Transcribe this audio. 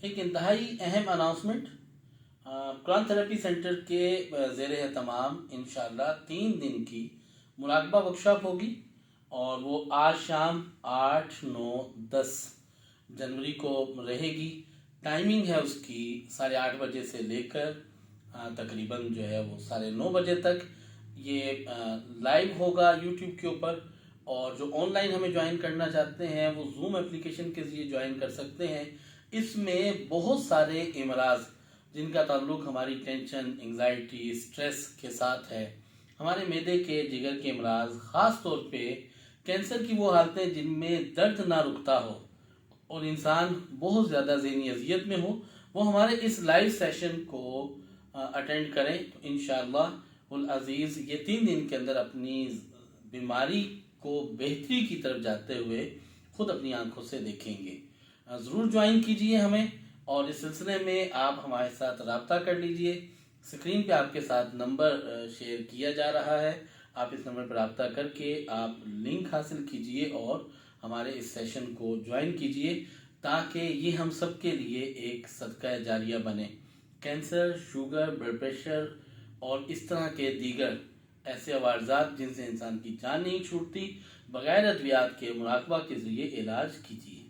ایک انتہائی اہم اناؤنسمنٹ، قرآن تھراپی سینٹر کے زیر اہتمام انشاءاللہ 3 دن کی مراقبہ ورکشاپ ہوگی، اور وہ آج شام 8، 9، 10 جنوری کو رہے گی۔ ٹائمنگ ہے اس کی 8:30 بجے سے لے کر تقریباً جو ہے وہ 9:30 بجے تک۔ یہ لائیو ہوگا یوٹیوب کے اوپر، اور جو آن لائن ہمیں جوائن کرنا چاہتے ہیں وہ زوم اپلیکیشن کے ذریعے جوائن کر سکتے ہیں۔ اس میں بہت سارے امراض جن کا تعلق ہماری ٹینشن، انگزائٹی، سٹریس کے ساتھ ہے، ہمارے معدے کے، جگر کے امراض، خاص طور پہ کینسر کی وہ حالتیں جن میں درد نہ رکتا ہو اور انسان بہت زیادہ ذہنی اذیت میں ہو، وہ ہمارے اس لائیو سیشن کو اٹینڈ کریں تو انشاءاللہ العزیز یہ 3 دن کے اندر اپنی بیماری کو بہتری کی طرف جاتے ہوئے خود اپنی آنکھوں سے دیکھیں گے۔ ضرور جوائن کیجئے ہمیں، اور اس سلسلے میں آپ ہمارے ساتھ رابطہ کر لیجئے۔ اسکرین پہ آپ کے ساتھ نمبر شیئر کیا جا رہا ہے، آپ اس نمبر پر رابطہ کر کے آپ لنک حاصل کیجئے اور ہمارے اس سیشن کو جوائن کیجئے، تاکہ یہ ہم سب کے لیے ایک صدقہ جاریہ بنے۔ کینسر، شوگر، بلڈ پریشر اور اس طرح کے دیگر ایسے عوارضات جن سے انسان کی جان نہیں چھوٹتی، بغیر ادویات کے مراقبہ کے ذریعے علاج کیجیے۔